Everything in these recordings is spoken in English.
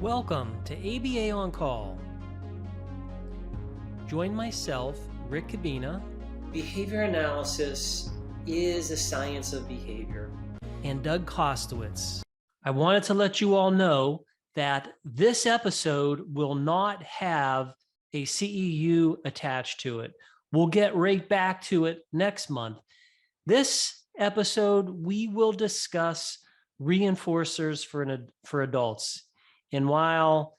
Welcome to ABA On Call. Join myself, Rick Kubina. Behavior analysis is a science of behavior. And Doug Kostewicz. I wanted to let you all know that this episode will not have a CEU attached to it. We'll get right back to it next month. This episode, we will discuss reinforcers for adults. And while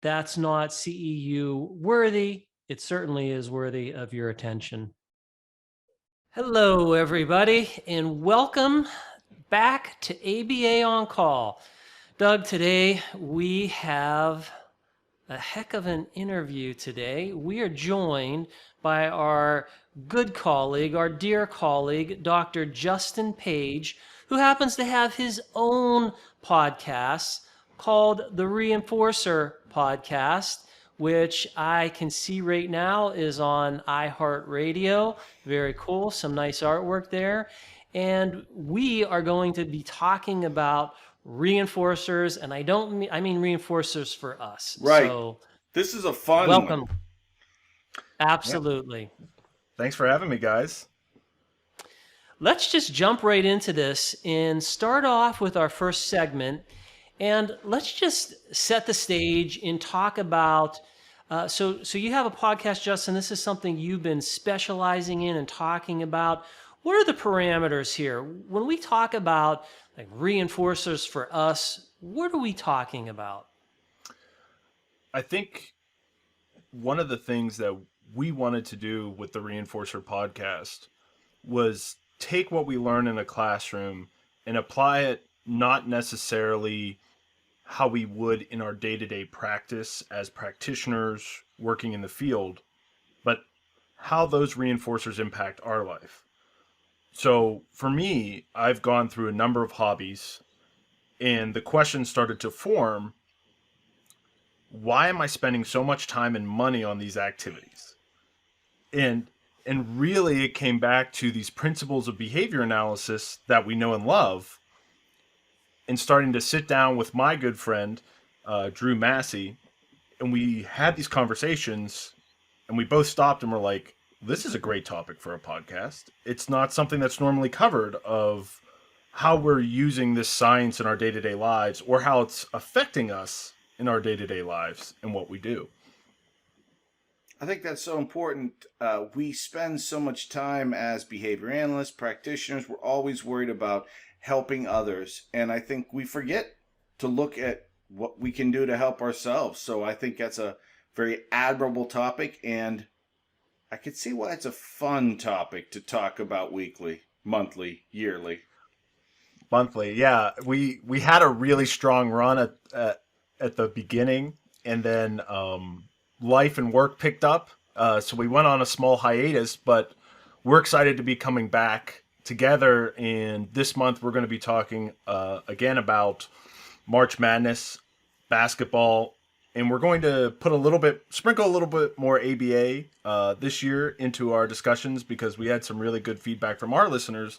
that's not CEU worthy, it certainly is worthy of your attention. Hello, everybody, and welcome back to ABA On Call. Doug, today we have a heck of an interview today. We are joined by our good colleague, our dear colleague, Dr. Justin Page, who happens to have his own podcast called the Reinforcer Podcast, which I can see right now is on iHeartRadio. Very cool. Some nice artwork there. And we are going to be talking about reinforcers, and I mean reinforcers for us. Right. So this is a fun welcome. one. Absolutely. Yeah. Thanks for having me, guys. Let's just jump right into this and start off with our first segment. And let's just set the stage and talk about, so you have a podcast, Justin. This is something you've been specializing in and talking about. What are the parameters here? When we talk about like reinforcers for us, what are we talking about? I think one of the things that we wanted to do with the Reinforcer podcast was take what we learn in a classroom and apply it not necessarily how we would in our day-to-day practice as practitioners working in the field, but how those reinforcers impact our life. So for me, I've gone through a number of hobbies, and the question started to form, why am I spending so much time and money on these activities? And really it came back to these principles of behavior analysis that we know and love, and starting to sit down with my good friend, Drew Massey, and we had these conversations, and we both stopped and were like, this is a great topic for a podcast. It's not something that's normally covered, of how we're using this science in our day-to-day lives, or how it's affecting us in our day-to-day lives and what we do. I think that's so important. We spend so much time as behavior analysts, practitioners. We're always worried about helping others. And I think we forget to look at what we can do to help ourselves. So I think that's a very admirable topic. And I could see why it's a fun topic to talk about weekly, monthly, yearly. Monthly, yeah. We had a really strong run at the beginning, and then life and work picked up. So we went on a small hiatus, but we're excited to be coming back together. And this month we're going to be talking again about March Madness, basketball, and we're going to sprinkle a little bit more ABA this year into our discussions, because we had some really good feedback from our listeners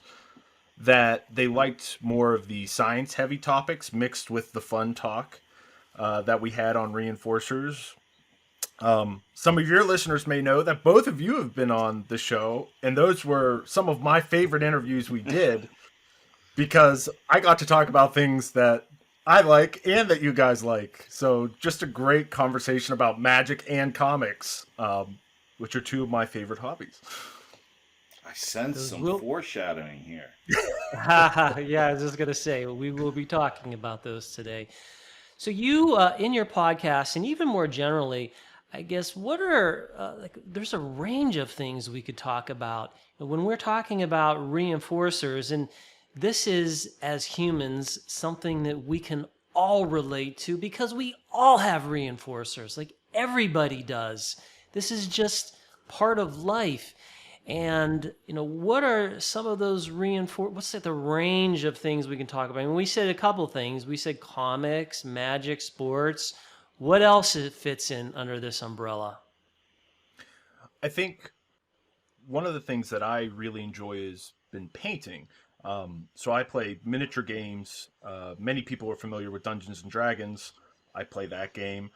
that they liked more of the science heavy topics mixed with the fun talk that we had on reinforcers. Some of your listeners may know that both of you have been on the show, and those were some of my favorite interviews we did, because I got to talk about things that I like and that you guys like. So just a great conversation about magic and comics, which are two of my favorite hobbies. I sense some foreshadowing here. Yeah, I was just going to say, we will be talking about those today. So you, in your podcast, and even more generally, I guess, what are, there's a range of things we could talk about. When we're talking about reinforcers, and this is, as humans, something that we can all relate to, because we all have reinforcers. Like, everybody does. This is just part of life. And, what are some of those what's the range of things we can talk about? I mean, we said a couple things. We said comics, magic, sports. What else fits in under this umbrella? I think one of the things that I really enjoy has been painting. So I play miniature games. Many people are familiar with Dungeons and Dragons. I play that game.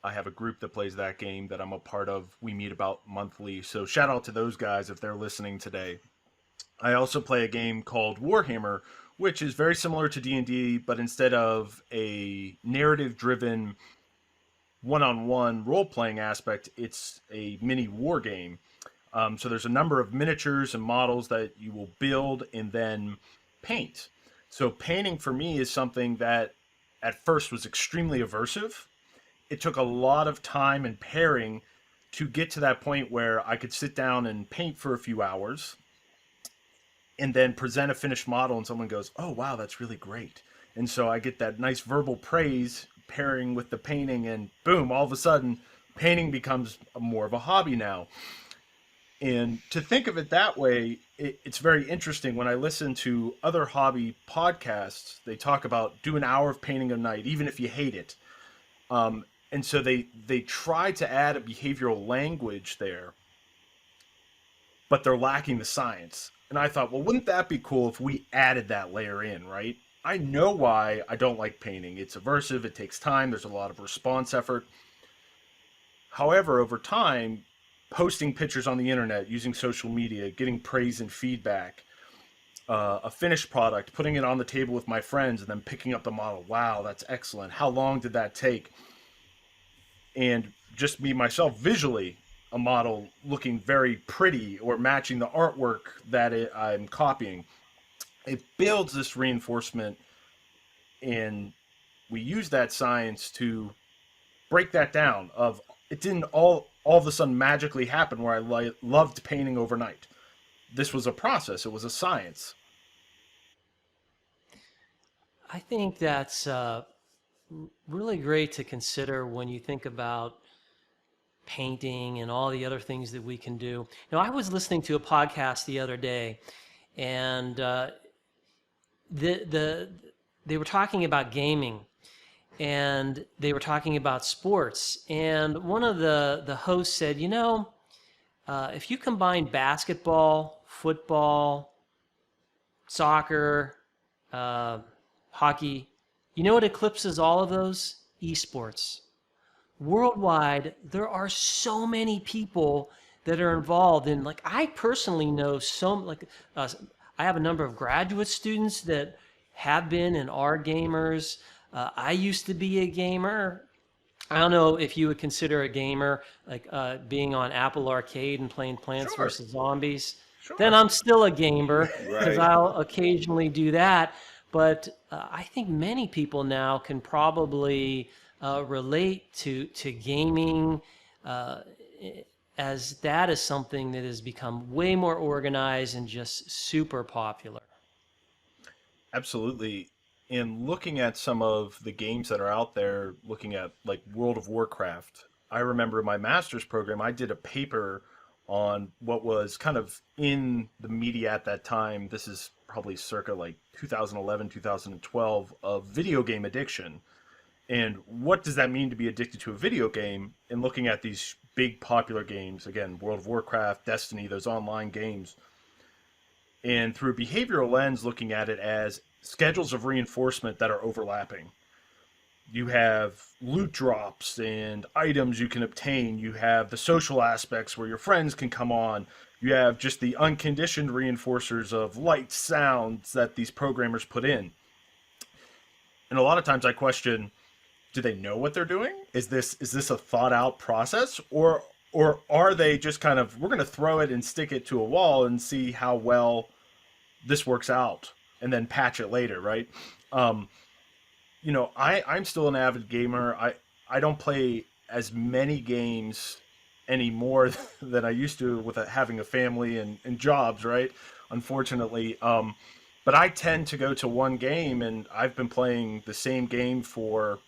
I have a group that plays that game that I'm a part of. We meet about monthly. So shout out to those guys if they're listening today. I also play a game called Warhammer, which is very similar to D&D, but instead of a narrative-driven one-on-one role-playing aspect, it's a mini war game. So there's a number of miniatures and models that you will build and then paint. So painting for me is something that at first was extremely aversive. It took a lot of time and pairing to get to that point where I could sit down and paint for a few hours and then present a finished model and someone goes, oh, wow, that's really great. And so I get that nice verbal praise pairing with the painting, and boom, all of a sudden, painting becomes more of a hobby now. And to think of it that way, it's very interesting. When I listen to other hobby podcasts, they talk about do an hour of painting a night, even if you hate it. And so they try to add a behavioral language there, but they're lacking the science. And I thought, well, wouldn't that be cool if we added that layer in, right? I know why I don't like painting. It's aversive, it takes time, there's a lot of response effort. However, over time, posting pictures on the internet, using social media, getting praise and feedback, a finished product, putting it on the table with my friends, and then picking up the model. Wow, that's excellent. How long did that take? And just me, myself, visually, a model looking very pretty or matching the artwork that I'm copying. It builds this reinforcement, and we use that science to break that down. Of it didn't all of a sudden magically happen where I loved painting overnight. This was a process. It was a science. I think that's really great to consider when you think about painting and all the other things that we can do. I was listening to a podcast the other day, and they were talking about gaming, and they were talking about sports. And one of the hosts said, if you combine basketball, football, soccer, hockey, you know what eclipses all of those? Esports. Worldwide, there are so many people that are involved in, I personally know I have a number of graduate students that have been and are gamers. I used to be a gamer. I don't know if you would consider a gamer being on Apple Arcade and playing Plants Sure. vs. Zombies. Sure. Then I'm still a gamer because Right. I'll occasionally do that. But I think many people now can probably relate to gaming as that is something that has become way more organized and just super popular. Absolutely. And looking at some of the games that are out there, looking at like World of Warcraft, I remember in my master's program, I did a paper on what was kind of in the media at that time. This is probably circa like 2011, 2012, of video game addiction. And what does that mean to be addicted to a video game? And looking at these big popular games, again, World of Warcraft, Destiny, those online games, and through a behavioral lens, looking at it as schedules of reinforcement that are overlapping. You have loot drops and items you can obtain. You have the social aspects where your friends can come on. You have just the unconditioned reinforcers of light, sounds that these programmers put in. And a lot of times I question, do they know what they're doing? Is this a thought out process, or are they just kind of, we're going to throw it and stick it to a wall and see how well this works out and then patch it later, right? I'm still an avid gamer. I don't play as many games anymore than I used to with having a family and jobs, right? Unfortunately. But I tend to go to one game, and I've been playing the same game for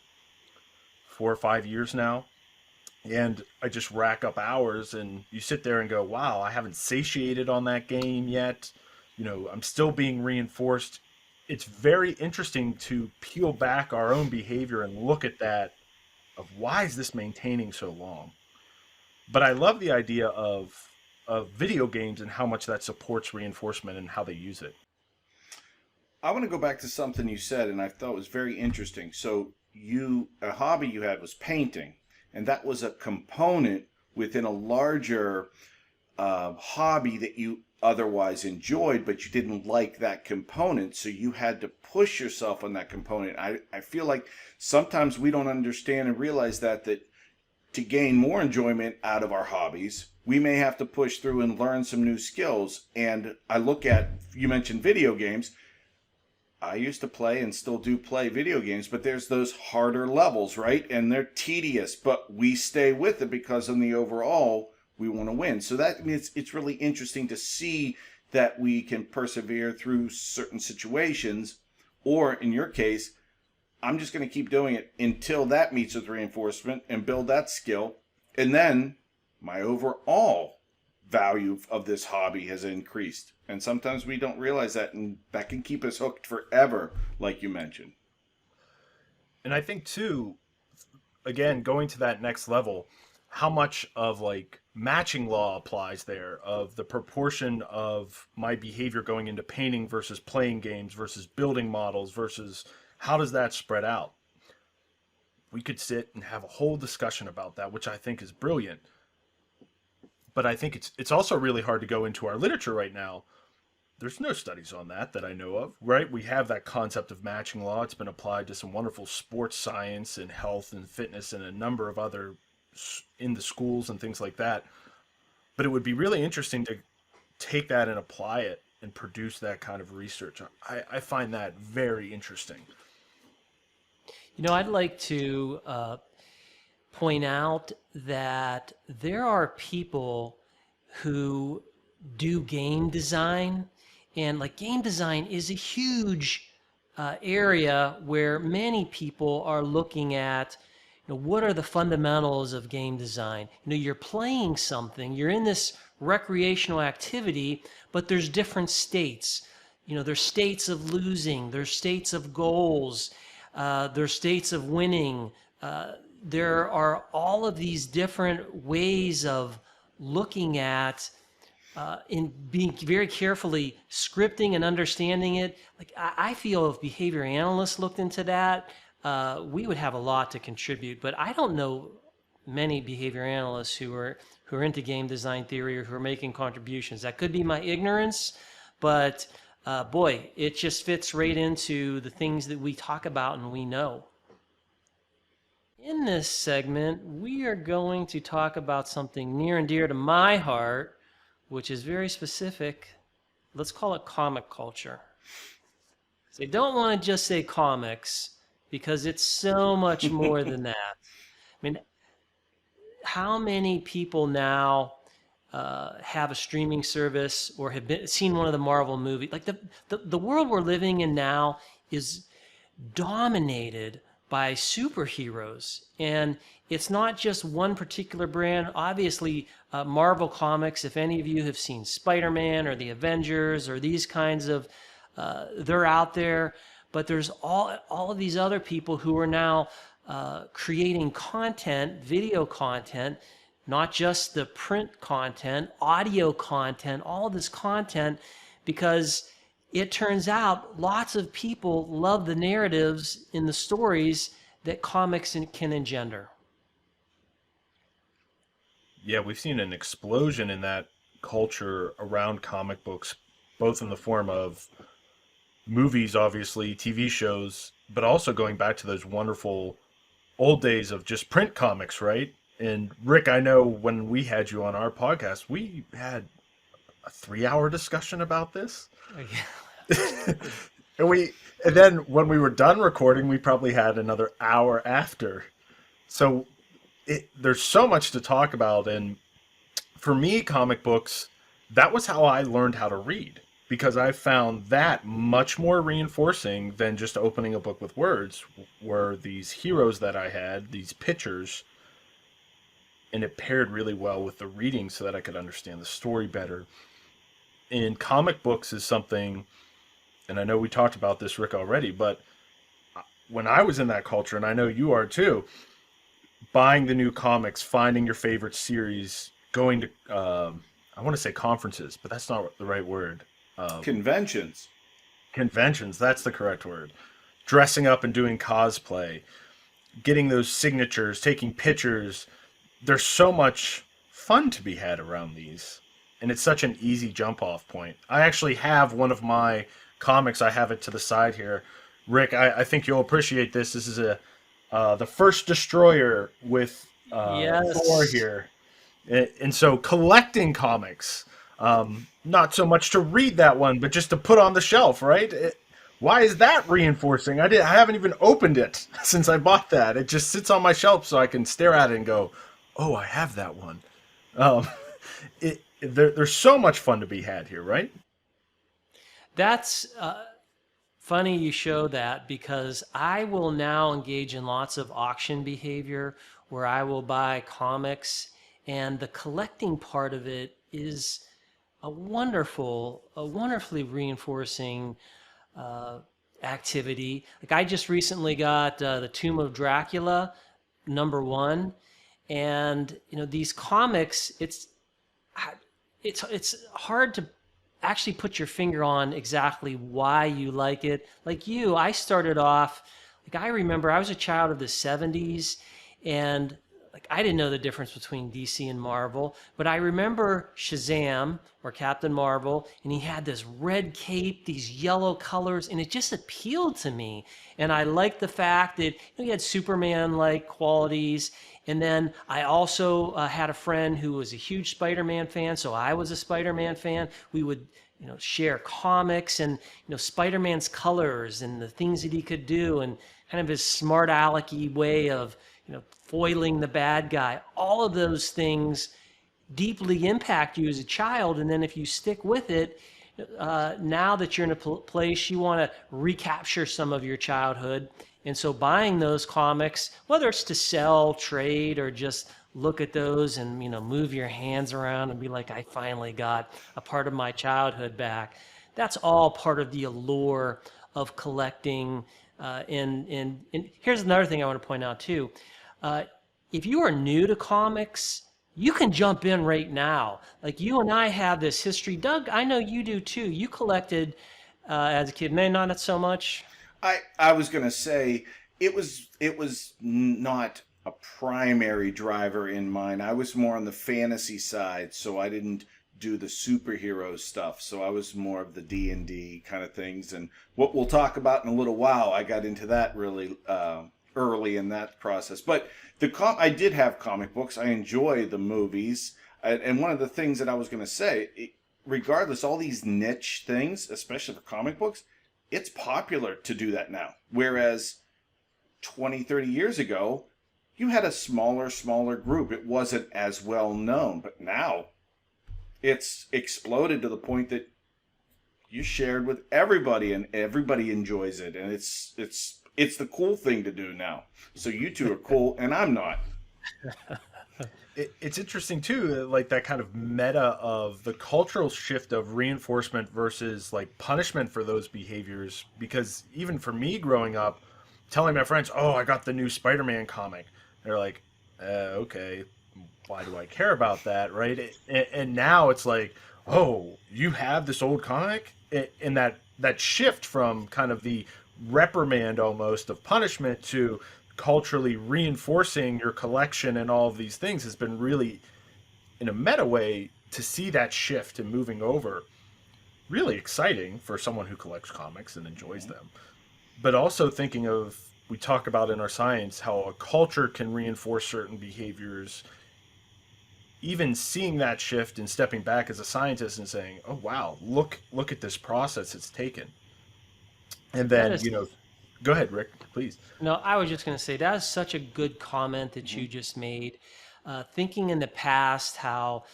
4 or 5 years now. And I just rack up hours, and you sit there and go, wow, I haven't satiated on that game yet. I'm still being reinforced. It's very interesting to peel back our own behavior and look at that of why is this maintaining so long? But I love the idea of video games and how much that supports reinforcement and how they use it. I want to go back to something you said, and I thought was very interesting. So a hobby you had was painting, and that was a component within a larger hobby that you otherwise enjoyed, but you didn't like that component, so you had to push yourself on that component. I feel like sometimes we don't understand and realize that to gain more enjoyment out of our hobbies, we may have to push through and learn some new skills. And I look at, you mentioned video games. I used to play and still do play video games, but there's those harder levels, right? And they're tedious, but we stay with it because in the overall, we want to win. So that means it's really interesting to see that we can persevere through certain situations, or in your case, I'm just going to keep doing it until that meets with reinforcement and build that skill. And then my overall value of this hobby has increased. And sometimes we don't realize that, and that can keep us hooked forever, like you mentioned. And I think too, again, going to that next level, how much of like matching law applies there, of the proportion of my behavior going into painting versus playing games versus building models versus how does that spread out? We could sit and have a whole discussion about that, which I think is brilliant. But I think it's also really hard to go into our literature right now. There's no studies on that I know of, right? We have that concept of matching law. It's been applied to some wonderful sports science and health and fitness and a number of other in the schools and things like that. But it would be really interesting to take that and apply it and produce that kind of research. I find that very interesting. You know, I'd like to point out that there are people who do game design, and like game design is a huge area where many people are looking at, you know, what are the fundamentals of game design? You know, you're playing something, you're in this recreational activity, but there's different states. You know, there's states of losing, there's states of goals, there's states of winning. There are all of these different ways of looking at in being very carefully scripting and understanding it. Like I feel if behavior analysts looked into that, we would have a lot to contribute. But I don't know many behavior analysts who are into game design theory or who are making contributions. That could be my ignorance, but boy, it just fits right into the things that we talk about and we know. In this segment, we are going to talk about something near and dear to my heart, which is very specific. Let's call it comic culture. So I don't want to just say comics because it's so much more than that. I mean, how many people now have a streaming service or have seen one of the Marvel movies? Like the world we're living in now is dominated by superheroes, and it's not just one particular brand. Obviously, Marvel Comics, if any of you have seen Spider-Man or the Avengers or these kinds of, they're out there, but there's all of these other people who are now creating content, video content, not just the print content, audio content, all this content, because it turns out lots of people love the narratives in the stories that comics can engender. Yeah, we've seen an explosion in that culture around comic books, both in the form of movies, obviously, TV shows, but also going back to those wonderful old days of just print comics, right? And Rick, I know when we had you on our podcast, we had a 3-hour discussion about this. and then when we were done recording, we probably had another hour after. So there's so much to talk about. And for me, comic books, that was how I learned how to read, because I found that much more reinforcing than just opening a book with words, were these heroes that I had, these pictures, and it paired really well with the reading so that I could understand the story better. And comic books is something, and I know we talked about this, Rick, already, but when I was in that culture, and I know you are too, buying the new comics, finding your favorite series, going to, I want to say conferences, but that's not the right word. Conventions. Conventions, that's the correct word. Dressing up and doing cosplay. getting those signatures, taking pictures. There's so much fun to be had around these. And it's such an easy jump off point. I actually have one of my comics. I have it to the side here. Rick, I think you'll appreciate this. This is the first Destroyer with Thor here. And so collecting comics, not so much to read that one, but just to put on the shelf, right? Why is that reinforcing? I haven't even opened it since I bought that. It just sits on my shelf so I can stare at it and go, oh, I have that one. There's so much fun to be had here, right? That's funny you show that, because I will now engage in lots of auction behavior where I will buy comics, and the collecting part of it is a wonderfully reinforcing activity. Like, I just recently got the Tomb of Dracula #1, and these comics, it's hard to actually put your finger on exactly why you like it. Like you, I started off, like, I remember I was a child of the 70s, and like, I didn't know the difference between DC and Marvel, but I remember Shazam, or Captain Marvel, and he had this red cape, these yellow colors, and it just appealed to me. And I liked the fact that he had Superman-like qualities. And then I also had a friend who was a huge Spider-Man fan, so I was a Spider-Man fan. We would share comics, and Spider-Man's colors and the things that he could do, and kind of his smart alecky way of foiling the bad guy. All of those things deeply impact you as a child, and then if you stick with it, now that you're in a place you want to recapture some of your childhood. And so buying those comics, whether it's to sell, trade, or just look at those and move your hands around and be like, I finally got a part of my childhood back, that's all part of the allure of collecting. And here's another thing I want to point out too. If you are new to comics, you can jump in right now. Like, you and I have this history. Doug, I know you do too. You collected as a kid, maybe not so much. I was going to say it was not a primary driver in mine. I was more on the fantasy side, so I didn't do the superhero stuff. So I was more of the D&D kind of things, and what we'll talk about in a little while. I got into that really early in that process. But I did have comic books. I enjoy the movies, and one of the things that I was going to say, regardless, all these niche things, especially for comic books, it's popular to do that now. Whereas 20, 30 years ago, you had a smaller group. It wasn't as well known. But now it's exploded to the point that you shared with everybody, and everybody enjoys it. And it's the cool thing to do now. So you two are cool, and I'm not. It's interesting too, like that kind of meta of the cultural shift of reinforcement versus like punishment for those behaviors. Because even for me growing up, telling my friends, oh, I got the new Spider-Man comic, they're like, okay, why do I care about that, right? And now it's like, oh, you have this old comic? And that shift from kind of the reprimand almost of punishment to culturally reinforcing your collection and all of these things has been really, in a meta way, to see that shift and moving over. Really exciting for someone who collects comics and enjoys them. But also thinking of, we talk about in our science, how a culture can reinforce certain behaviors. Even seeing that shift and stepping back as a scientist and saying, oh, wow, look at this process it's taken. And then, go ahead, Rick, please. No, I was just going to say, that is such a good comment that you just made. Thinking in the past how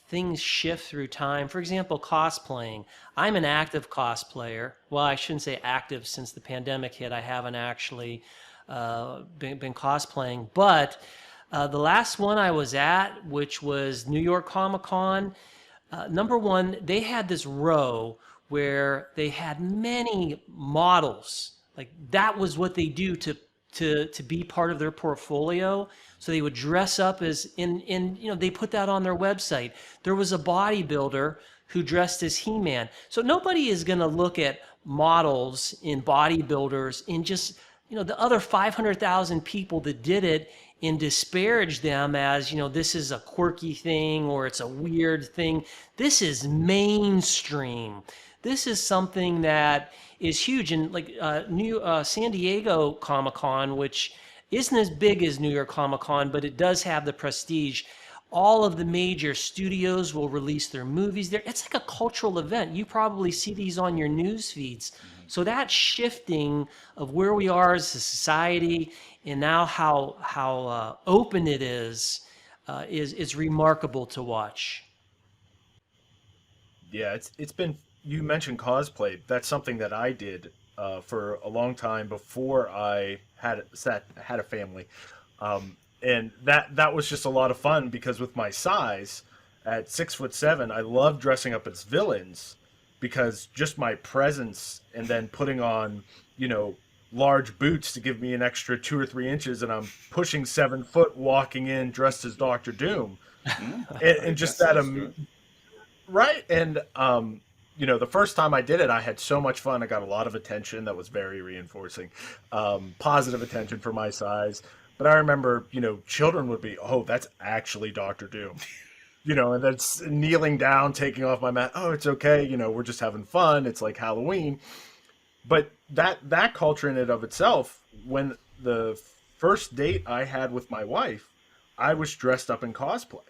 things shift through time. For example, cosplaying. I'm an active cosplayer. Well, I shouldn't say active, since the pandemic hit. I haven't actually been cosplaying. But the last one I was at, which was New York Comic Con, #1, they had this row where they had many models. Like, that was what they do to be part of their portfolio. So they would dress up as they put that on their website. There was a bodybuilder who dressed as He-Man. So nobody is going to look at models in bodybuilders and just the other 500,000 people that did it and disparage them as, this is a quirky thing or it's a weird thing. This is mainstream. This is something that is huge. And like San Diego Comic-Con, which isn't as big as New York Comic-Con, but it does have the prestige. All of the major studios will release their movies there. It's like a cultural event. You probably see these on your news feeds. So that shifting of where we are as a society and now how open it is remarkable to watch. Yeah, it's been, you mentioned cosplay. That's something that I did for a long time before I had a family. And that was just a lot of fun because with my size at 6'7", I love dressing up as villains because just my presence and then putting on, large boots to give me an extra 2 or 3 inches, and I'm pushing 7 foot walking in dressed as Dr. Doom. And just that, right. And, the first time I did it, I had so much fun. I got a lot of attention that was very reinforcing, positive attention for my size. But I remember, children would be, oh, that's actually Dr. Doom, and that's kneeling down, taking off my mask. Oh, it's okay. We're just having fun. It's like Halloween. But that culture in and of itself, when the first date I had with my wife, I was dressed up in cosplay.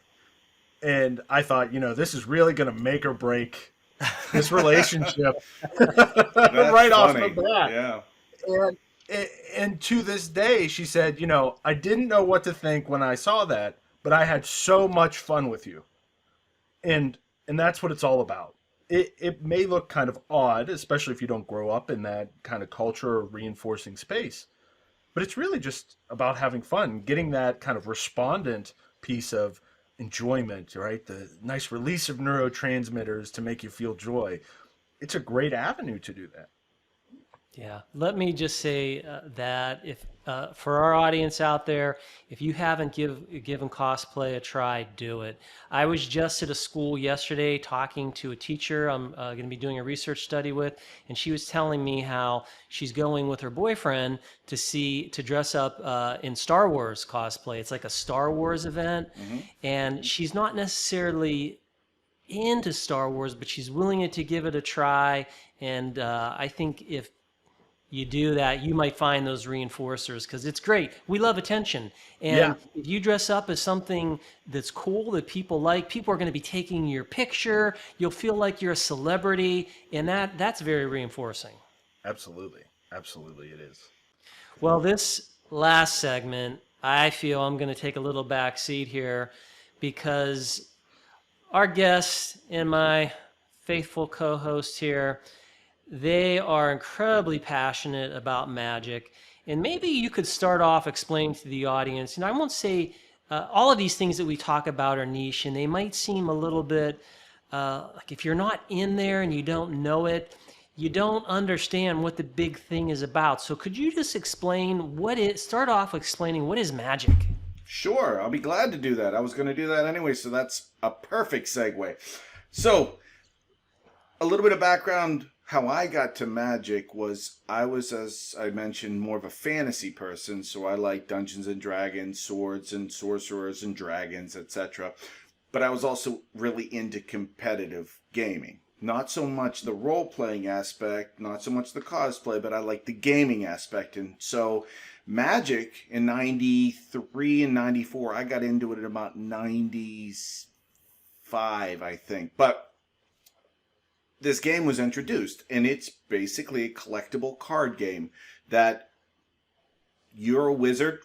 And I thought, this is really going to make or break this relationship right off the bat. Yeah. And to this day, she said, I didn't know what to think when I saw that, but I had so much fun with you. And that's what it's all about. It may look kind of odd, especially if you don't grow up in that kind of culture or reinforcing space, but it's really just about having fun, getting that kind of respondent piece of enjoyment, right? The nice release of neurotransmitters to make you feel joy. It's a great avenue to do that. Yeah, let me just say that if for our audience out there, if you haven't given cosplay a try, do it. I was just at a school yesterday talking to a teacher I'm going to be doing a research study with, and she was telling me how she's going with her boyfriend to dress up in Star Wars cosplay. It's like a Star Wars event, and she's not necessarily into Star Wars, but she's willing to give it a try. And I think if you do that, you might find those reinforcers because it's great. We love attention. And if you dress up as something that's cool that people like, people are going to be taking your picture. You'll feel like you're a celebrity, and that's very reinforcing. Absolutely. Absolutely it is. Well, this last segment, I feel I'm going to take a little back seat here because our guest and my faithful co-host here, they are incredibly passionate about magic. And maybe you could start off explaining to the audience, and I won't say all of these things that we talk about are niche, and they might seem a little bit like if you're not in there and you don't know it, you don't understand what the big thing is about. So could you just start off explaining what is magic? Sure, I'll be glad to do that. I was going to do that anyway, so that's a perfect segue. So, a little bit of background. How I got to magic was I was, as I mentioned, more of a fantasy person. So I like Dungeons and Dragons, swords and sorcerers and dragons, etc. But I was also really into competitive gaming. Not so much the role-playing aspect, not so much the cosplay, but I like the gaming aspect. And so magic in 93 and 94, I got into it in about 95, I think. But this game was introduced, and it's basically a collectible card game that you're a wizard,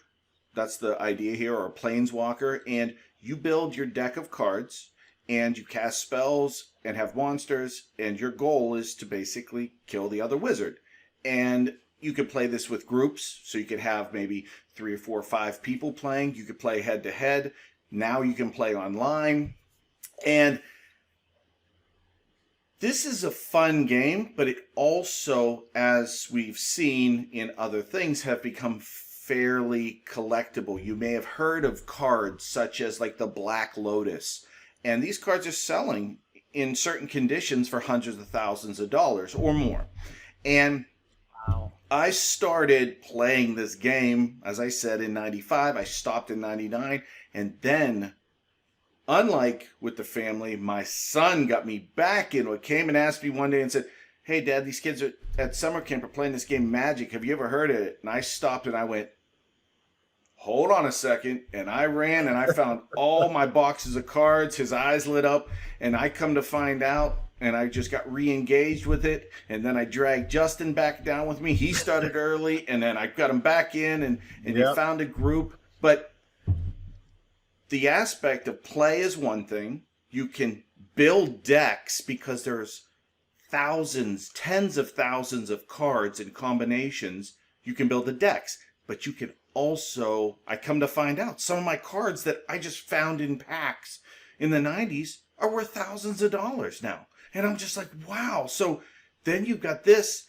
that's the idea here, or a planeswalker, and you build your deck of cards, and you cast spells and have monsters, and your goal is to basically kill the other wizard. And you could play this with groups, so you could have maybe 3 or 4 or 5 people playing. You could play head-to-head. Now you can play online. And this is a fun game, but it also, as we've seen in other things, have become fairly collectible. You may have heard of cards such as like the Black Lotus, and these cards are selling in certain conditions for hundreds of thousands of dollars or more. And I started playing this game, as I said, in 95. I stopped in 99. And then, unlike with the family, my son got me back into it. Came and asked me one day and said, "Hey, Dad, these kids at summer camp are playing this game Magic. Have you ever heard of it?" And I stopped and I went, "Hold on a second." And I ran and I found all my boxes of cards. His eyes lit up. And I come to find out, and I just got re-engaged with it. And then I dragged Justin back down with me. He started early, and then I got him back in, and he found a group. But the aspect of play is one thing. You can build decks because there's thousands, tens of thousands of cards and combinations. You can build the decks, but you can also, I come to find out, some of my cards that I just found in packs in the 90s are worth thousands of dollars now. And I'm just like, wow. So then you've got this,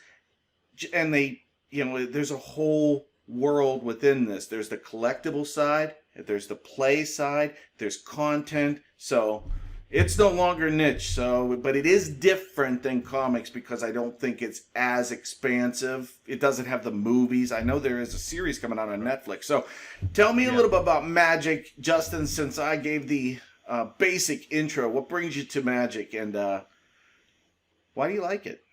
and there's a whole world within this. There's the collectible side, there's the play side, there's content. So it's no longer niche. But it is different than comics because I don't think it's as expansive. It doesn't have the movies. I know there is a series coming out on Netflix. So tell me a little bit about Magic, Justin, since I gave the basic intro. What brings you to Magic, and why do you like it?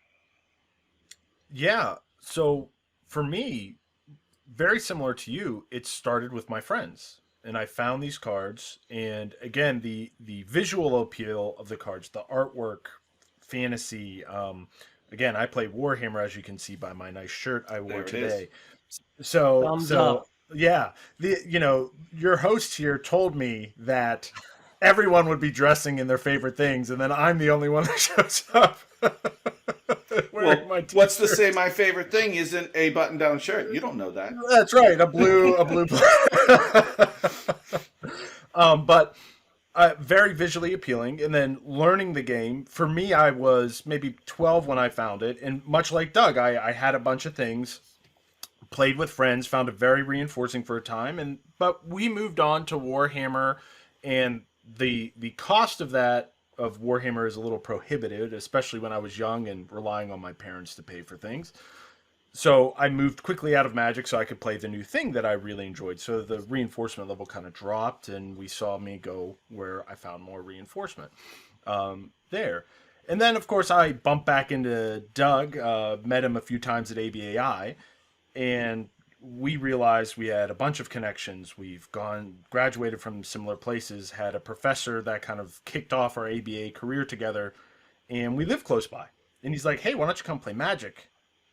Yeah. So for me, very similar to you, it started with my friends. And I found these cards. And again, the visual appeal of the cards, the artwork, fantasy. Again, I play Warhammer, as you can see by my nice shirt I wore today. Thumbs up. Yeah. Your host here told me that everyone would be dressing in their favorite things, and then I'm the only one that shows up. What's to say my favorite thing isn't a button-down shirt? You don't know that. That's right, a blue. But very visually appealing, and then learning the game. For me, I was maybe 12 when I found it, and much like Doug, I had a bunch of things, played with friends, found it very reinforcing for a time, but we moved on to Warhammer, and the cost of Warhammer is a little prohibitive, especially when I was young and relying on my parents to pay for things. So I moved quickly out of Magic so I could play the new thing that I really enjoyed. So the reinforcement level kind of dropped, and we saw me go where I found more reinforcement there. And then, of course, I bumped back into Doug, met him a few times at ABAI, and we realized we had a bunch of connections. We've graduated from similar places, had a professor that kind of kicked off our ABA career together, and we live close by. And he's like, "Hey, why don't you come play Magic?"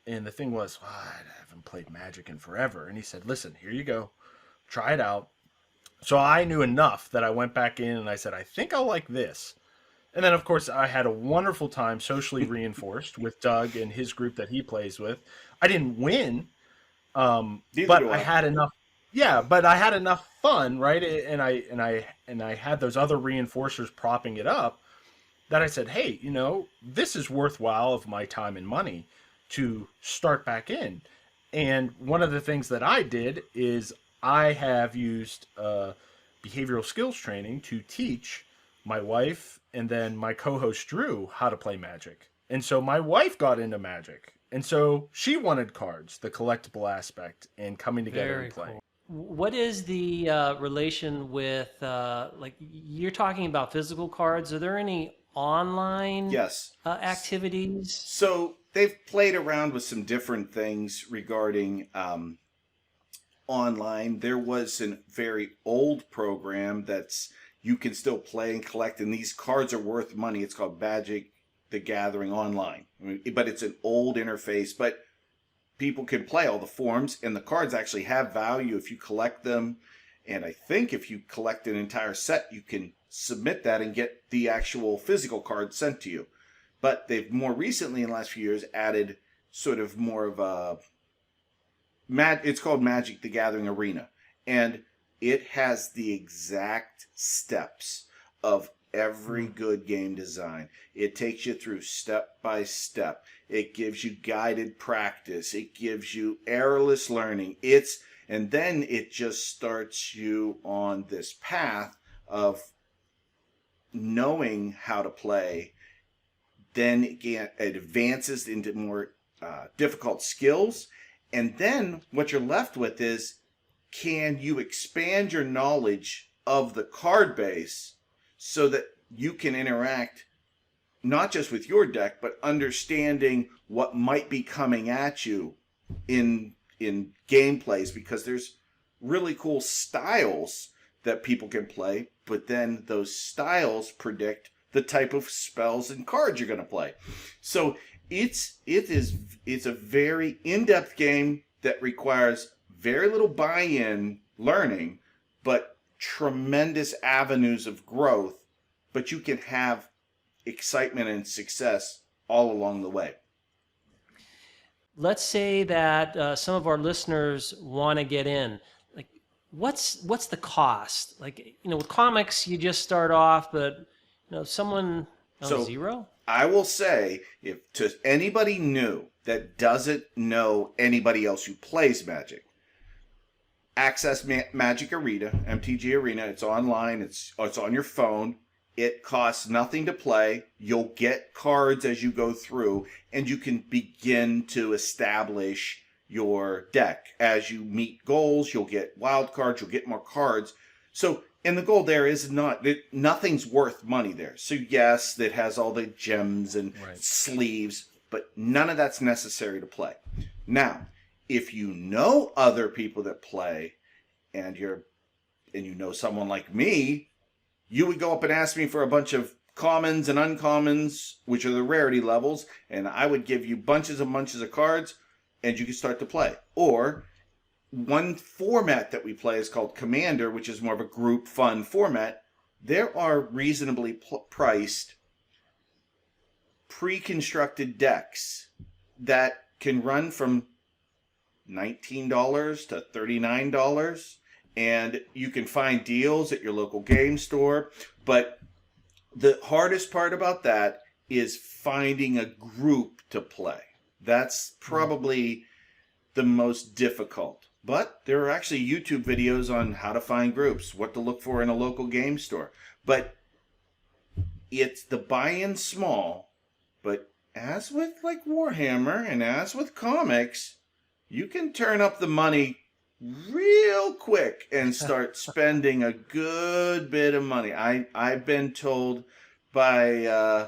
And the thing was, I haven't played Magic in forever. And he said, "Listen, here you go. Try it out." So I knew enough that I went back in and I said, "I think I'll like this." And then, of course, I had a wonderful time socially reinforced with Doug and his group that he plays with. I didn't win. But I had enough. Yeah, but I had enough fun, right? And I had those other reinforcers propping it up that I said, "Hey, this is worthwhile of my time and money to start back in." And one of the things that I did is I have used behavioral skills training to teach my wife and then my co-host Drew how to play Magic. And so my wife got into Magic. And so she wanted cards, the collectible aspect, and coming together and playing. Cool. What is the relation with, you're talking about physical cards. Are there any online activities? So they've played around with some different things regarding online. There was a very old program that's you can still play and collect, and these cards are worth money. It's called Magic the Gathering Online, but it's an old interface, but people can play all the forms, and the cards actually have value if you collect them. And I think if you collect an entire set, you can submit that and get the actual physical card sent to you. But they've more recently, in the last few years, added sort of more of a it's called Magic the Gathering Arena, and it has the exact steps of every good game design. It takes you through step by step. It gives you guided practice. It gives you errorless learning. And then it just starts you on this path of knowing how to play. Then it advances into more difficult skills, And then what you're left with is, can you expand your knowledge of the card base so that you can interact not just with your deck, but understanding what might be coming at you in gameplays, because there's really cool styles that people can play, but then those styles predict the type of spells and cards you're going to play. So it's a very in-depth game that requires very little buy-in learning, but tremendous avenues of growth. But you can have excitement and success all along the way. Let's say that some of our listeners want to get in. Like, what's the cost? Like, you know, with comics, you just start off, but you know, someone zero. I will say, if to anybody new that doesn't know anybody else who plays Magic, access Magic Arena, MTG Arena. It's online. It's on your phone. It costs nothing to play. You'll get cards as you go through, and you can begin to establish your deck. As you meet goals, you'll get wild cards, you'll get more cards. So, and the goal there is nothing's worth money there. So yes, it has all the gems and sleeves, but none of that's necessary to play. Now, if you know other people that play, and you know someone like me, you would go up and ask me for a bunch of commons and uncommons, which are the rarity levels, and I would give you bunches and bunches of cards, and you can start to play. Or one format that we play is called Commander, which is more of a group fun format. There are reasonably priced pre-constructed decks that can run from $19 to $39. And you can find deals at your local game store. But the hardest part about that is finding a group to play. That's probably the most difficult. But there are actually YouTube videos on how to find groups, what to look for in a local game store. But it's the buy-in small. But as with like Warhammer and as with comics, you can turn up the money real quick and start spending a good bit of money. I've been told by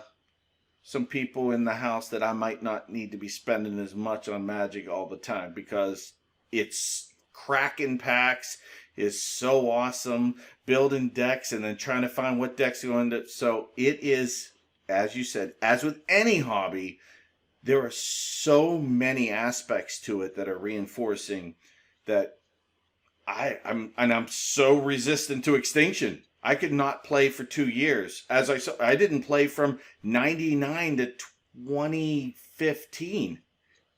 some people in the house that I might not need to be spending as much on Magic all the time, because it's cracking packs is so awesome, building decks and then trying to find what decks you end up. So it is, as you said, as with any hobby, there are so many aspects to it that are reinforcing that I'm so resistant to extinction. I could not play for 2 years. As I didn't play from 99 to 2015.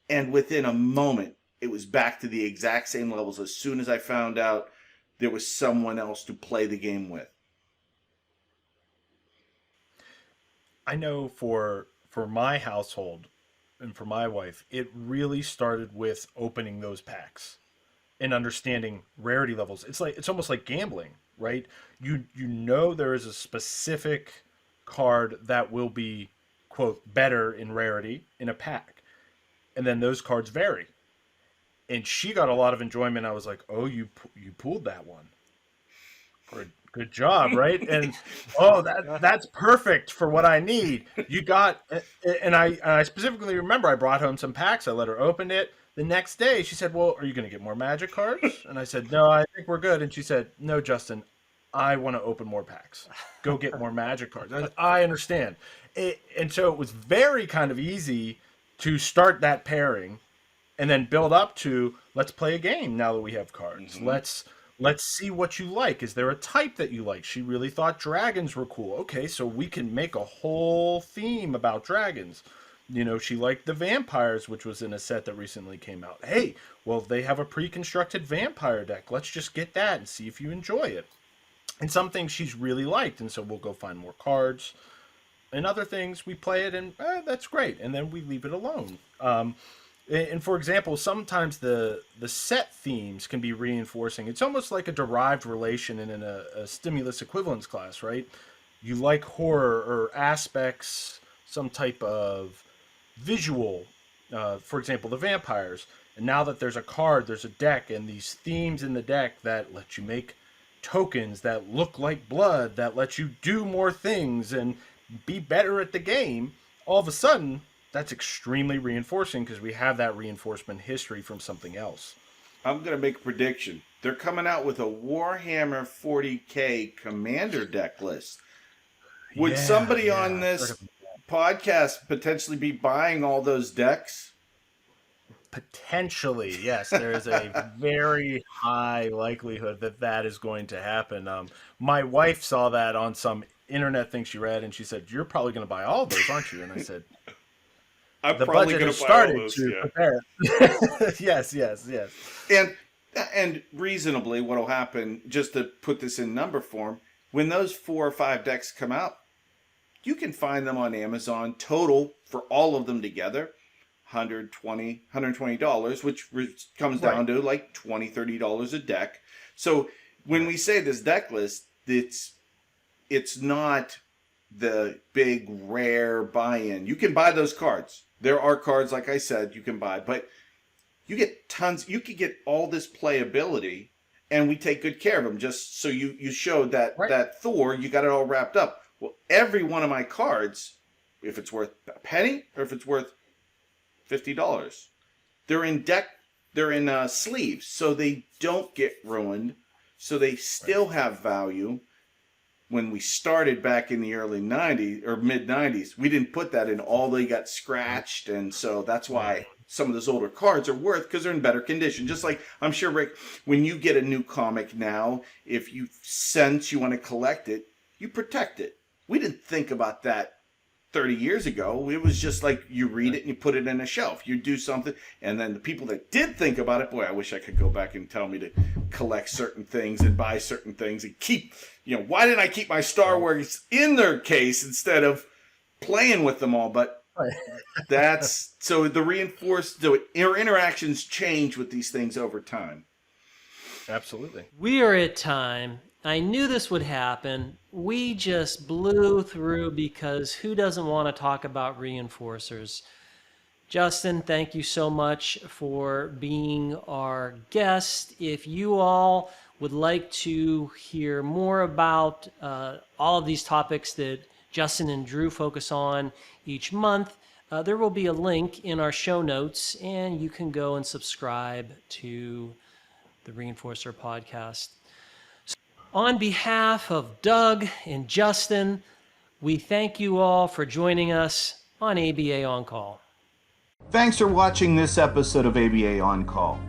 And within a moment, it was back to the exact same levels as soon as I found out there was someone else to play the game with. I know for my household and for my wife, it really started with opening those packs and understanding rarity levels. It's almost like gambling, right? You know there is a specific card that will be, quote, better in rarity in a pack. And then those cards vary. And she got a lot of enjoyment. I was like, oh, you pulled that one. Good job, right? And that's perfect for what I need. You got, and I specifically remember I brought home some packs. I let her open it. The next day, she said, well, are you going to get more Magic cards? And I said, no, I think we're good. And she said, no, Justin, I want to open more packs. Go get more Magic cards. I understand. And so it was very kind of easy to start that pairing and then build up to, let's play a game now that we have cards. Mm-hmm. Let's see what you like. Is there a type that you like? She really thought dragons were cool. Okay, so we can make a whole theme about dragons. You know, she liked the vampires, which was in a set that recently came out. Hey, well, they have a pre-constructed vampire deck. Let's just get that and see if you enjoy it. And some things she's really liked, and so we'll go find more cards. And other things, we play it, and that's great. And then we leave it alone. And for example, sometimes the set themes can be reinforcing. It's almost like a derived relation in a stimulus equivalence class, right? You like horror or aspects, some type of visual, for example, the vampires, And now that there's a card, there's a deck, and these themes in the deck that let you make tokens that look like blood, that let you do more things and be better at the game, all of a sudden, that's extremely reinforcing because we have that reinforcement history from something else. I'm going to make a prediction. They're coming out with a Warhammer 40K Commander deck list. Would somebody on this podcast potentially be buying all those decks? Potentially, yes. There is a very high likelihood that that is going to happen. My wife saw that on some internet thing she read, and she said, "You're probably going to buy all of those, aren't you?" And I said, I'm the probably budget going has to buy all started those, to yeah. prepare. Yes. And reasonably, what will happen, just to put this in number form, when those 4 or 5 decks come out, you can find them on Amazon total for all of them together, $120, which comes down to like $20, $30 a deck. So when we say this deck list, it's not the big rare buy-in. You can buy those cards. There are cards, like I said, you can buy, but you get tons. You could get all this playability, and we take good care of them. Just so you showed that that Thor, you got it all wrapped up. Well, every one of my cards, if it's worth a penny or if it's worth $50, they're in sleeves, so they don't get ruined, so they still have value. When we started back in the early 90s or mid 90s, we didn't put that in. All they got scratched, and so that's why some of those older cards are worth, because they're in better condition. Just like, I'm sure, Rick, when you get a new comic now, if you sense you want to collect it, you protect it. We didn't think about that 30 years ago. It was just like you read it and you put it in a shelf. You do something, and then the people that did think about it, boy, I wish I could go back and tell me to collect certain things and buy certain things and keep, why didn't I keep my Star Wars in their case instead of playing with them all? But that's, so our interactions change with these things over time. Absolutely. We are at time. I knew this would happen. We just blew through because who doesn't want to talk about reinforcers? Justin, thank you so much for being our guest. If you all would like to hear more about all of these topics that Justin and Drew focus on each month, there will be a link in our show notes, and you can go and subscribe to the Reinforcer podcast. On behalf of Doug and Justin, we thank you all for joining us on ABA On Call. Thanks for watching this episode of ABA On Call.